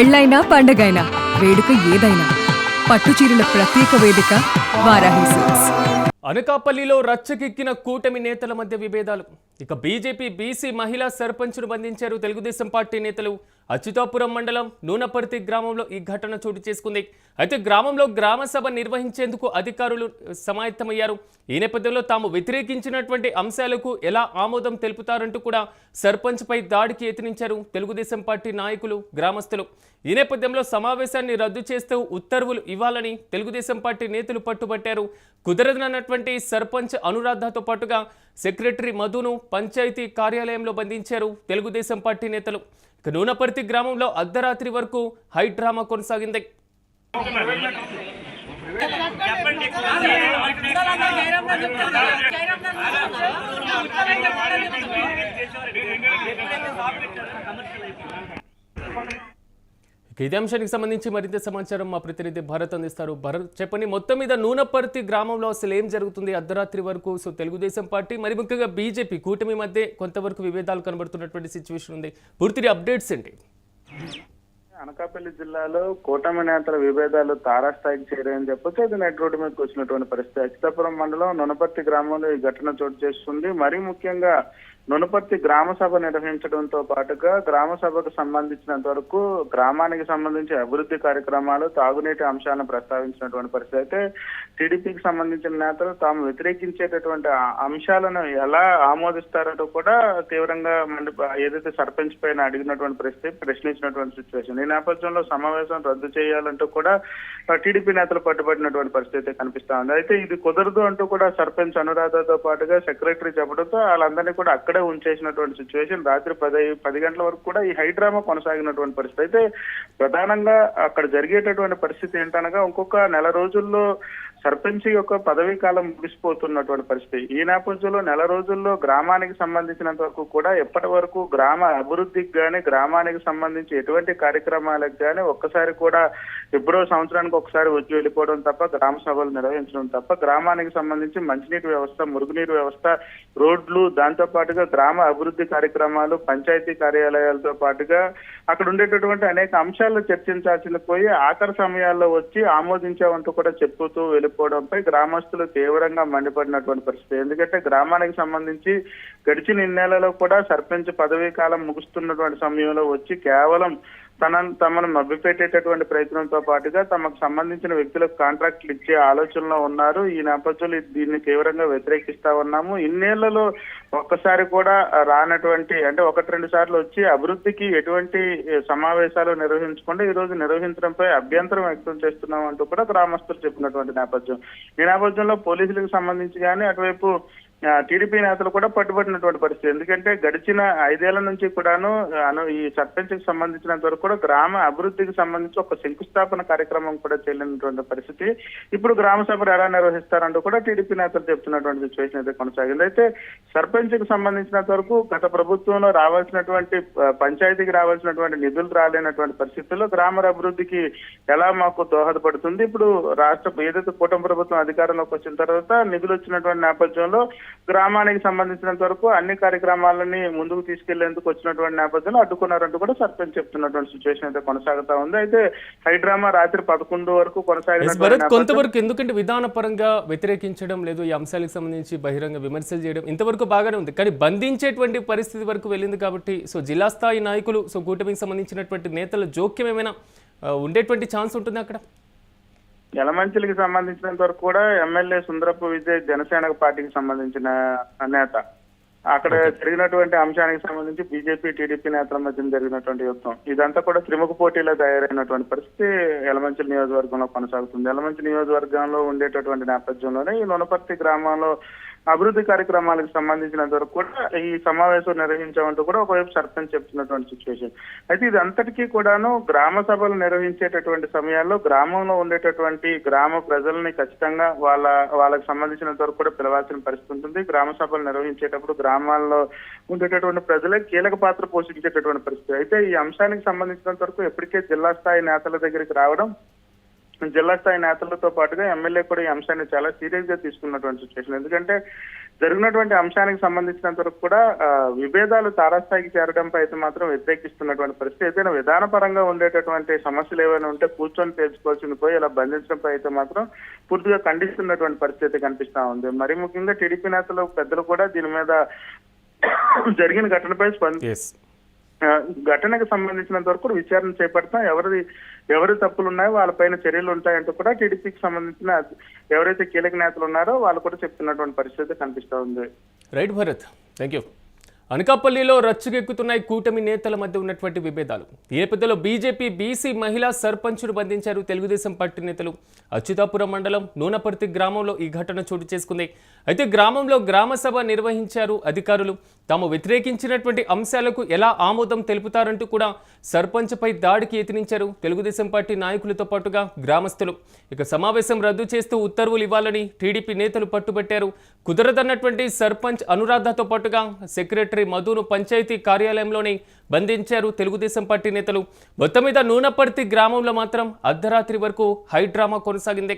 పెళ్ళైనా పండగైనా వేడుక ఏదైనా పట్టుచీరల ప్రత్యేక వేదిక వారాహి సిల్క్స్. అనకాపల్లిలో రచ్చకెక్కిన కూటమి నేతల మధ్య విభేదాలు. ఇక బీజేపీ బీసీ మహిళా సర్పంచ్ను బంధించారు తెలుగుదేశం పార్టీ నేతలు. అచ్యుతాపురం మండలం నూనపర్తి గ్రామంలో ఈ ఘటన చోటు చేసుకుంది. అయితే గ్రామంలో గ్రామ సభ నిర్వహించేందుకు అధికారులు సమాయత్తమయ్యారు. ఈ నేపథ్యంలో తాము వ్యతిరేకించినటువంటి అంశాలకు ఎలా ఆమోదం తెలుపుతారంటూ కూడా సర్పంచ్పై దాడికి యత్నించారు తెలుగుదేశం పార్టీ నాయకులు, గ్రామస్తులు. ఈ నేపథ్యంలో సమావేశాన్ని రద్దు చేస్తూ ఉత్తర్వులు ఇవ్వాలని తెలుగుదేశం పార్టీ నేతలు పట్టుబట్టారు. కుదరదన్నటువంటి సర్పంచ్ అనురాధతో పాటుగా సెక్రటరీ మధును పంచాయతీ కార్యాలయంలో బంధించారు తెలుగుదేశం పార్టీ నేతలు. నూనపర్తి గ్రామంలో అర్ధరాత్రి వరకు హై డ్రామా కొనసాగింది. ఇదే అంశానికి సంబంధించి మరింత సమాచారం మా ప్రతినిధి భరత్ అందిస్తారు. భరత్, చెప్పండి, మొత్తం మీద నూనపర్తి గ్రామంలో అసలు ఏం జరుగుతుంది అర్ధరాత్రి వరకు? సో తెలుగుదేశం పార్టీ మరి ముఖ్యంగా బీజేపీ కూటమి మధ్య కొంతవరకు విభేదాలు కనబడుతున్నటువంటి సిచ్యువేషన్ ఉంది. పూర్తి అప్డేట్స్ ఏంటి? అనకాపల్లి జిల్లాలో కూటమి నేతల విభేదాలు తారాస్థాయికి చేరాయని చెప్పొచ్చు. అది నెట్ రోడ్డు మీదకి వచ్చినటువంటి పరిస్థితి. అచ్యుతాపురం మండలం నూనపర్తి గ్రామంలో ఈ ఘటన చోటు చేస్తుంది. మరీ ముఖ్యంగా నూనపర్తి గ్రామ సభ నిర్వహించడంతో పాటుగా గ్రామ సభకు సంబంధించినంత వరకు గ్రామానికి సంబంధించి అభివృద్ధి కార్యక్రమాలు, తాగునీటి అంశాలను ప్రస్తావించినటువంటి పరిస్థితి. అయితే టీడీపీకి సంబంధించిన నేతలు తాము వ్యతిరేకించేటటువంటి అంశాలను ఎలా ఆమోదిస్తారంటూ కూడా తీవ్రంగా ఏదైతే సర్పంచ్ పైన అడిగినటువంటి పరిస్థితి, ప్రశ్నించినటువంటి సిచ్యువేషన్. ఈ నేపథ్యంలో సమావేశం రద్దు చేయాలంటూ కూడా టీడీపీ నేతలు పట్టుబడినటువంటి పరిస్థితి కనిపిస్తా ఉంది. అయితే ఇది కుదరదు అంటూ కూడా సర్పంచ్ అనురాధతో పాటుగా సెక్రటరీ చెప్పడంతో వాళ్ళందరినీ కూడా అక్కడే ఉంచేసినటువంటి సిచ్యువేషన్. రాత్రి 10 గంటల వరకు కూడా ఈ హైడ్రామా కొనసాగినటువంటి పరిస్థితి. అయితే ప్రధానంగా అక్కడ జరిగేటటువంటి పరిస్థితి ఏంటనగా ఇంకొక నెల రోజుల్లో సర్పంచ్ యొక్క పదవీ కాలం ముగిసిపోతున్నటువంటి పరిస్థితి. ఈ నేపథ్యంలో నెల రోజుల్లో గ్రామానికి సంబంధించినంత వరకు కూడా ఎప్పటి వరకు గ్రామ అభివృద్ధికి కానీ, గ్రామానికి సంబంధించి ఎటువంటి కార్యక్రమాలకు కానీ ఒక్కసారి కూడా ఎప్పుడో సంవత్సరానికి ఒకసారి వచ్చి వెళ్ళిపోవడం తప్ప, గ్రామ సభలు నిర్వహించడం తప్ప, గ్రామానికి సంబంధించి మంచినీటి వ్యవస్థ, మురుగునీరు వ్యవస్థ, రోడ్లు, దాంతో పాటుగా గ్రామ అభివృద్ధి కార్యక్రమాలు, పంచాయతీ కార్యాలయాలతో పాటుగా అక్కడ ఉండేటటువంటి అనేక అంశాలను చర్చించాల్సింది పోయి ఆఖరి సమయాల్లో వచ్చి ఆమోదించామంటూ కూడా చెప్పుతూ వెళ్ళిపోవడంపై గ్రామస్తులు తీవ్రంగా మండిపడినటువంటి పరిస్థితి. ఎందుకంటే గ్రామానికి సంబంధించి గడిచిన ఇన్నేళ్లలో కూడా సర్పంచ్ పదవీ కాలం ముగుస్తున్నటువంటి సమయంలో వచ్చి కేవలం తమను మభ్యపెట్టేటటువంటి ప్రయత్నంతో పాటుగా తమకు సంబంధించిన వ్యక్తులకు కాంట్రాక్టులు ఇచ్చే ఆలోచనలో ఉన్నారు. ఈ నేపథ్యంలో దీన్ని తీవ్రంగా వ్యతిరేకిస్తా ఉన్నాము. ఇన్నేళ్లలో ఒక్కసారి కూడా రానటువంటి, అంటే 1-2 సార్లు వచ్చి అభివృద్ధికి ఎటువంటి సమావేశాలు నిర్వహించకుండా ఈ రోజు నిర్వహించడంపై అభ్యంతరం వ్యక్తం చేస్తున్నాం అంటూ కూడా గ్రామస్తులు చెప్పినటువంటి నేపథ్యం. ఈ నేపథ్యంలో పోలీసులకు సంబంధించి కానీ అటువైపు టీడీపీ నేతలు కూడా పట్టుబడినటువంటి పరిస్థితి. ఎందుకంటే గడిచిన 5 ఏళ్ల నుంచి కూడాను ఈ సర్పంచ్ కి సంబంధించినంత వరకు కూడా గ్రామ అభివృద్ధికి సంబంధించి ఒక శంకుస్థాపన కార్యక్రమం కూడా చెల్లినటువంటి పరిస్థితి. ఇప్పుడు గ్రామ సభలు ఎలా నిర్వహిస్తారంటూ కూడా టీడీపీ నేతలు చెప్తున్నటువంటి సిచ్యువేషన్ అయితే కొనసాగింది. అయితే సర్పంచ్ కి సంబంధించినంత వరకు గత ప్రభుత్వంలో రావాల్సినటువంటి పంచాయతీకి రావాల్సినటువంటి నిధులు రాలేనటువంటి పరిస్థితుల్లో గ్రామ అభివృద్ధికి ఎలా మాకు దోహదపడుతుంది? ఇప్పుడు ఏదైతే కూటమి ప్రభుత్వం అధికారంలోకి వచ్చిన తర్వాత నిధులు వచ్చినటువంటి నేపథ్యంలో గ్రామానికి సంబంధించినంత వరకు అన్ని కార్యక్రమాలని ముందుకు తీసుకెళ్లేందుకు వచ్చినటువంటి నేపథ్యంలో అడ్డుకున్నారంటూ కూడా సర్పంచ్ చెప్తున్నటువంటి సిచ్యువేషన్ అయితే కొనసాగుతా ఉంది. అయితే హైడ్రామా రాత్రి 11 వరకు కొనసాగిన కొంతవరకు, ఎందుకంటే విధానపరంగా వ్యతిరేకించడం లేదు, ఈ అంశాలకు సంబంధించి బహిరంగ విమర్శలు చేయడం ఇంతవరకు బాగానే ఉంది. కానీ బంధించేటువంటి పరిస్థితి వరకు వెళ్ళింది కాబట్టి సో జిల్లా స్థాయి నాయకులు, సో కూటమికి సంబంధించినటువంటి నేతల జోక్యం ఏమైనా ఉండేటువంటి ఛాన్స్ ఉంటుంది అక్కడ? యలమంచిలికి సంబంధించినంత వరకు కూడా ఎమ్మెల్యే సుందరపు విజయ్ జనసేన పార్టీకి సంబంధించిన నేత. అక్కడ జరిగినటువంటి అంశానికి సంబంధించి బీజేపీ, టీడీపీ నేతల మధ్య జరిగినటువంటి యుద్ధం ఇదంతా కూడా త్రిముఖ పోటీలో తయారైనటువంటి పరిస్థితి యలమంచిలి నియోజకవర్గంలో కొనసాగుతుంది. యలమంచిలి నియోజకవర్గంలో ఉండేటటువంటి నేపథ్యంలోనే ఈ నూనపర్తి గ్రామంలో అభివృద్ధి కార్యక్రమాలకు సంబంధించినంత వరకు కూడా ఈ సమావేశం నిర్వహించామంటూ కూడా ఒకవైపు సర్పంచ్ చెప్తున్నటువంటి సిచ్యువేషన్. అయితే ఇది అంతటికీ కూడాను గ్రామ సభలు నిర్వహించేటటువంటి సమయాల్లో గ్రామంలో ఉండేటటువంటి గ్రామ ప్రజల్ని ఖచ్చితంగా వాళ్ళకి సంబంధించినంత వరకు కూడా పిలవాల్సిన పరిస్థితి ఉంటుంది. గ్రామ సభలు నిర్వహించేటప్పుడు గ్రామాల్లో ఉండేటటువంటి ప్రజలే కీలక పాత్ర పోషించేటటువంటి పరిస్థితి. అయితే ఈ అంశానికి సంబంధించినంత వరకు ఎప్పటికే జిల్లా స్థాయి నేతల దగ్గరికి రావడం, జిల్లా స్థాయి నేతలతో పాటుగా ఎమ్మెల్యే కూడా ఈ అంశాన్ని చాలా సీరియస్ గా తీసుకున్నటువంటి సిచ్యువేషన్. ఎందుకంటే జరిగినటువంటి అంశానికి సంబంధించినంత వరకు కూడా విభేదాలు తారాస్థాయికి చేరడంపై అయితే మాత్రం వ్యతిరేకిస్తున్నటువంటి పరిస్థితి. ఏదైనా విధానపరంగా ఉండేటటువంటి సమస్యలు ఏమైనా ఉంటే కూర్చొని తెలుసుకోవాల్సింది పోయి ఇలా బంధించడంపై అయితే మాత్రం పూర్తిగా ఖండిస్తున్నటువంటి పరిస్థితి కనిపిస్తా ఉంది. మరి ముఖ్యంగా టీడీపీ నేతలు పెద్దలు కూడా దీని మీద జరిగిన ఘటనపై ఘటనకు సంబంధించినంత వరకు కూడా విచారణ చేపడతాం, ఎవరి తప్పులు ఉన్నాయో వాళ్ళపైన చర్యలు ఉంటాయంటూ కూడా టీడీపీకి సంబంధించిన ఎవరైతే కీలక నేతలు ఉన్నారో వాళ్ళు కూడా చెప్తున్నటువంటి పరిస్థితి కనిపిస్తా ఉంది. Right Bharat, thank you. అనకాపల్లిలో రచ్చకెక్కుతున్నాయి కూటమి నేతల మధ్య ఉన్నటువంటి విభేదాలు. ఈ నేపథ్యంలో బీజేపీ బీసీ మహిళా సర్పంచ్ను బంధించారు తెలుగుదేశం పార్టీ నేతలు. అచ్యుతాపురం మండలం నూనపర్తి గ్రామంలో ఈ ఘటన చోటు చేసుకుంది. అయితే గ్రామంలో గ్రామ సభ నిర్వహించారు అధికారులు. తాము వ్యతిరేకించినటువంటి అంశాలకు ఎలా ఆమోదం తెలుపుతారంటూ కూడా సర్పంచ్పై దాడికి యత్నించారు తెలుగుదేశం పార్టీ నాయకులతో పాటుగా గ్రామస్తులు. ఇక సమావేశం రద్దు చేస్తూ ఉత్తర్వులు ఇవ్వాలని టీడీపీ నేతలు పట్టుబట్టారు. కుదరదన్నటువంటి సర్పంచ్ అనురాధతో పాటుగా సెక్రటరీ మధును పంచాయతీ కార్యాలయంలోనే బంధించారు తెలుగుదేశం పార్టీ నేతలు. మొత్తం మీద నూనపర్తి గ్రామంలో మాత్రం అర్ధరాత్రి వరకు హైడ్రామా కొనసాగింది.